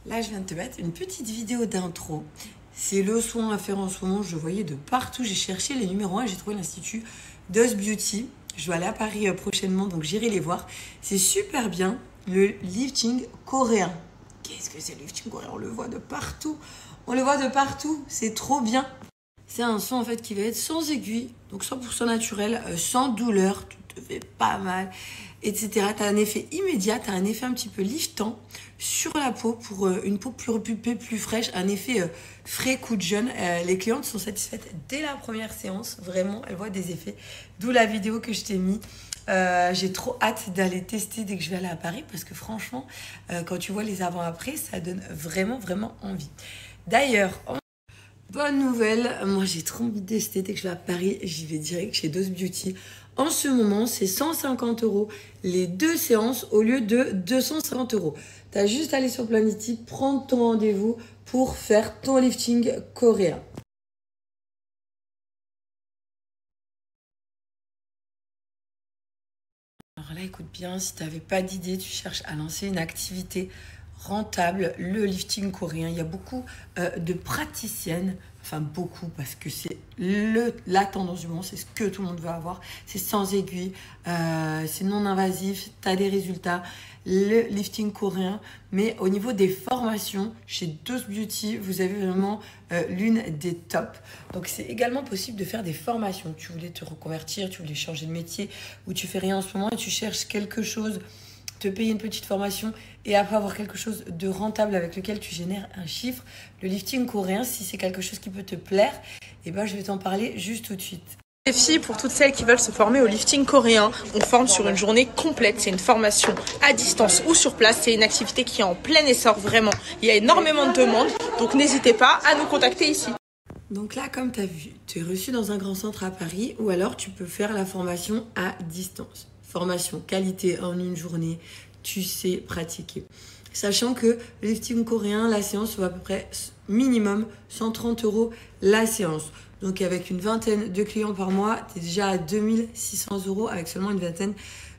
Là, je viens de te mettre une petite vidéo d'intro. C'est le soin à faire en ce moment. Je le voyais de partout. J'ai cherché les numéros 1 et j'ai trouvé l'Institut Does Beauty. Je vais aller à Paris prochainement, donc j'irai les voir. C'est super bien, le lifting coréen. Qu'est-ce que c'est le lifting coréen? On le voit de partout. On le voit de partout. C'est trop bien. C'est un soin en fait qui va être sans aiguille, donc 100% naturel, sans douleur, tu te fais pas mal, etc. Tu as un effet immédiat, tu as un effet un petit peu liftant sur la peau pour une peau plus repulpée, plus fraîche, un effet frais, coup de jeune. Les clientes sont satisfaites dès la première séance, vraiment, elles voient des effets, d'où la vidéo que je t'ai mis. J'ai trop hâte d'aller tester dès que je vais aller à Paris parce que franchement, quand tu vois les avant-après, ça donne vraiment, vraiment envie. D'ailleurs, bonne nouvelle, moi j'ai trop envie de tester. Dès que je vais à Paris, j'y vais direct chez Does Beauty. En ce moment, c'est 150 € les 2 séances au lieu de 250 €. Tu as juste à aller sur Planity, prendre ton rendez-vous pour faire ton lifting coréen. Alors là, écoute bien, si tu n'avais pas d'idée, tu cherches à lancer une activité rentable, le lifting coréen. Il y a beaucoup de praticiennes, enfin beaucoup parce que c'est la tendance du moment, c'est ce que tout le monde veut avoir. C'est sans aiguille, c'est non invasif, tu as des résultats. Le lifting coréen, mais au niveau des formations, chez Does Beauty, vous avez vraiment l'une des tops. Donc c'est également possible de faire des formations. Tu voulais te reconvertir, tu voulais changer de métier ou tu fais rien en ce moment et tu cherches quelque chose, te payer une petite formation et après avoir quelque chose de rentable avec lequel tu génères un chiffre. Le lifting coréen, si c'est quelque chose qui peut te plaire, eh ben, je vais t'en parler juste tout de suite. Défi pour toutes celles qui veulent se former au lifting coréen. On forme sur une journée complète. C'est une formation à distance ou sur place. C'est une activité qui est en plein essor, vraiment. Il y a énormément de demandes, donc n'hésitez pas à nous contacter ici. Donc là, comme tu as vu, tu es reçu dans un grand centre à Paris ou alors tu peux faire la formation à distance. Formation qualité en une journée, tu sais pratiquer. Sachant que le lifting coréen, la séance vaut à peu près minimum 130 € la séance. Donc avec une vingtaine de clients par mois, tu es déjà à 2600 € avec seulement une vingtaine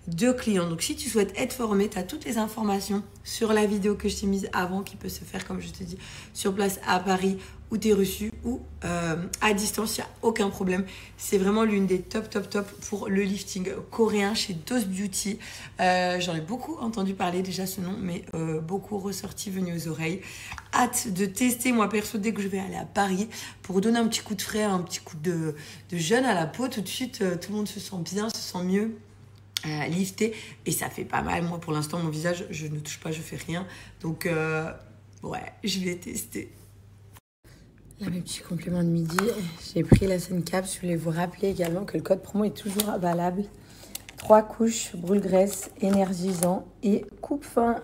de clients. Donc si tu souhaites être formé, tu as toutes les informations sur la vidéo que je t'ai mise avant qui peut se faire, comme je te dis, sur place à Paris où tu es reçu ou à distance, il n'y a aucun problème. C'est vraiment l'une des top pour le lifting coréen chez Does Beauty. J'en ai beaucoup entendu parler déjà ce nom, mais beaucoup ressorti, venu aux oreilles. Hâte de tester, moi perso, dès que je vais aller à Paris pour donner un petit coup de frais, un petit coup de jeune à la peau. Tout de suite, tout le monde se sent bien, se sent mieux. Lifté et ça fait pas mal. Moi pour l'instant mon visage je ne touche pas, je fais rien, donc ouais, je vais tester. Là mes petits compléments de midi, j'ai pris la Sencaps. Je voulais vous rappeler également que le code promo est toujours valable. 3 couches brûle graisse énergisant et coupe fin.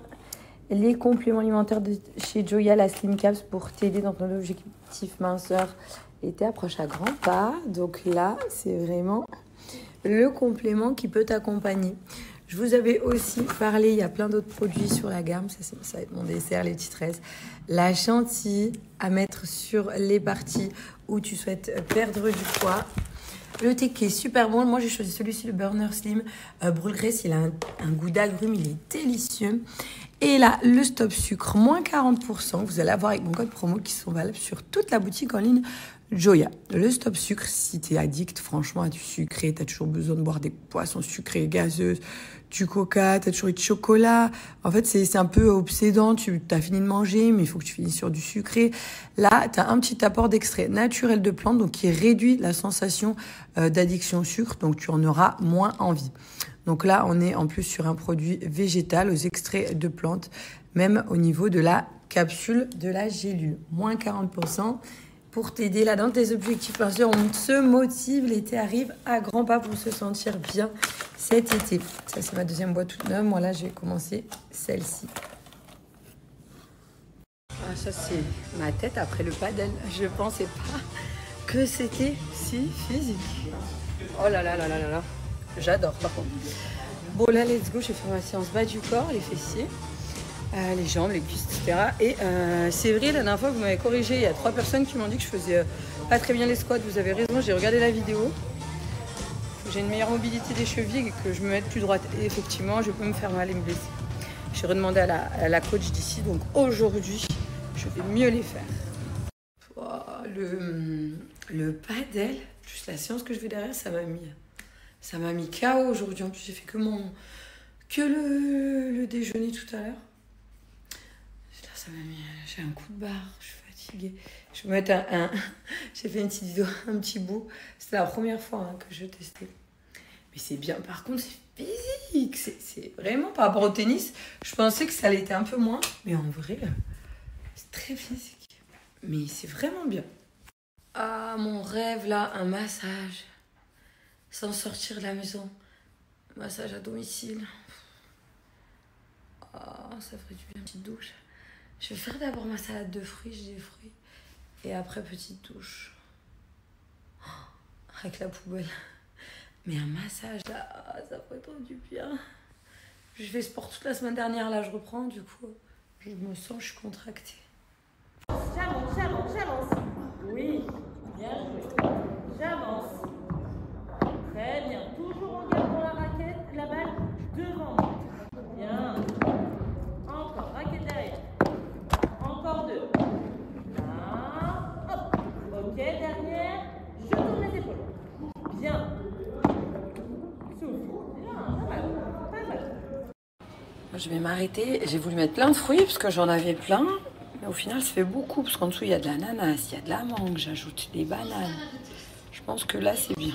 Les compléments alimentaires de chez Joya, la Slim Caps, pour t'aider dans ton objectif minceur. L'été approche à grands pas, donc là c'est vraiment le complément qui peut t'accompagner. Je vous avais aussi parlé, il y a plein d'autres produits sur la gamme. Ça va être mon dessert, les petites tresses. La chantilly à mettre sur les parties où tu souhaites perdre du poids. Le thé qui est super bon. Moi, j'ai choisi celui-ci, le Burner Slim brûle graisse. Il a un goût d'agrumes, il est délicieux. Et là, le stop sucre, moins 40%. Vous allez avoir avec mon code promo qui sont valables sur toute la boutique en ligne Joya. Le stop sucre, si tu es addict franchement à du sucré, tu as toujours besoin de boire des boissons sucrées, gazeuses, du coca, tu as toujours eu de chocolat. En fait, c'est un peu obsédant. Tu as fini de manger, mais il faut que tu finisses sur du sucré. Là, tu as un petit apport d'extrait naturel de plantes, donc qui réduit la sensation d'addiction au sucre, donc tu en auras moins envie. Donc là, on est en plus sur un produit végétal aux extraits de plantes, même au niveau de la capsule de la gélule. Moins 40%. Pour t'aider là dans tes objectifs minceurs, on se motive, l'été arrive à grands pas pour se sentir bien cet été. Ça c'est ma deuxième boîte toute neuve, moi là je vais commencer celle-ci. Ah, ça c'est ma tête après le paddle, je pensais pas que c'était si physique. Oh là là là là là là, j'adore par contre. Bon là let's go, je vais faire ma séance bas du corps, les fessiers. Les jambes, les cuisses, etc. Et c'est vrai, la dernière fois, vous m'avez corrigé. Il y a 3 personnes qui m'ont dit que je faisais pas très bien les squats. Vous avez raison, j'ai regardé la vidéo. J'ai une meilleure mobilité des chevilles et que je me mette plus droite. Et effectivement, je peux me faire mal et me blesser. J'ai redemandé à la coach d'ici. Donc aujourd'hui, je vais mieux les faire. Oh, le padel, juste la séance que je fais derrière, ça m'a mis KO aujourd'hui. En plus, j'ai fait que le déjeuner tout à l'heure. Là, ça m'a mis... J'ai un coup de barre, je suis fatiguée. Je vais mettre j'ai fait une petite vidéo, un petit bout. C'était la première fois que je testais. Mais c'est bien. Par contre, c'est physique. C'est vraiment par rapport au tennis. Je pensais que ça l'était un peu moins. Mais en vrai, c'est très physique. Mais c'est vraiment bien. Ah, mon rêve là, un massage. Sans sortir de la maison. Massage à domicile. Ah, ça ferait du bien. Petite douche. Je vais faire d'abord ma salade de fruits, j'ai des fruits. Et après, petite douche. Oh, avec la poubelle. Mais un massage, là, ça ferait trop du bien. Je fais sport toute la semaine dernière, là, je reprends. Du coup, je me sens, je suis contractée. J'avance. Oui, bien joué. J'avance. Très bien. Toujours en gardant la raquette, la balle devant moi. Bien. Encore, raquette derrière. Encore 2. Là. Hop. Ok, derrière. Je tourne les épaules. Bien. Souffle. Bien, pas mal. Je vais m'arrêter. J'ai voulu mettre plein de fruits parce que j'en avais plein. Mais au final, ça fait beaucoup parce qu'en dessous, il y a de l'ananas, il y a de la mangue, j'ajoute des bananes. Je pense que là, c'est bien.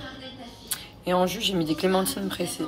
Et en jus, j'ai mis des clémentines pressées.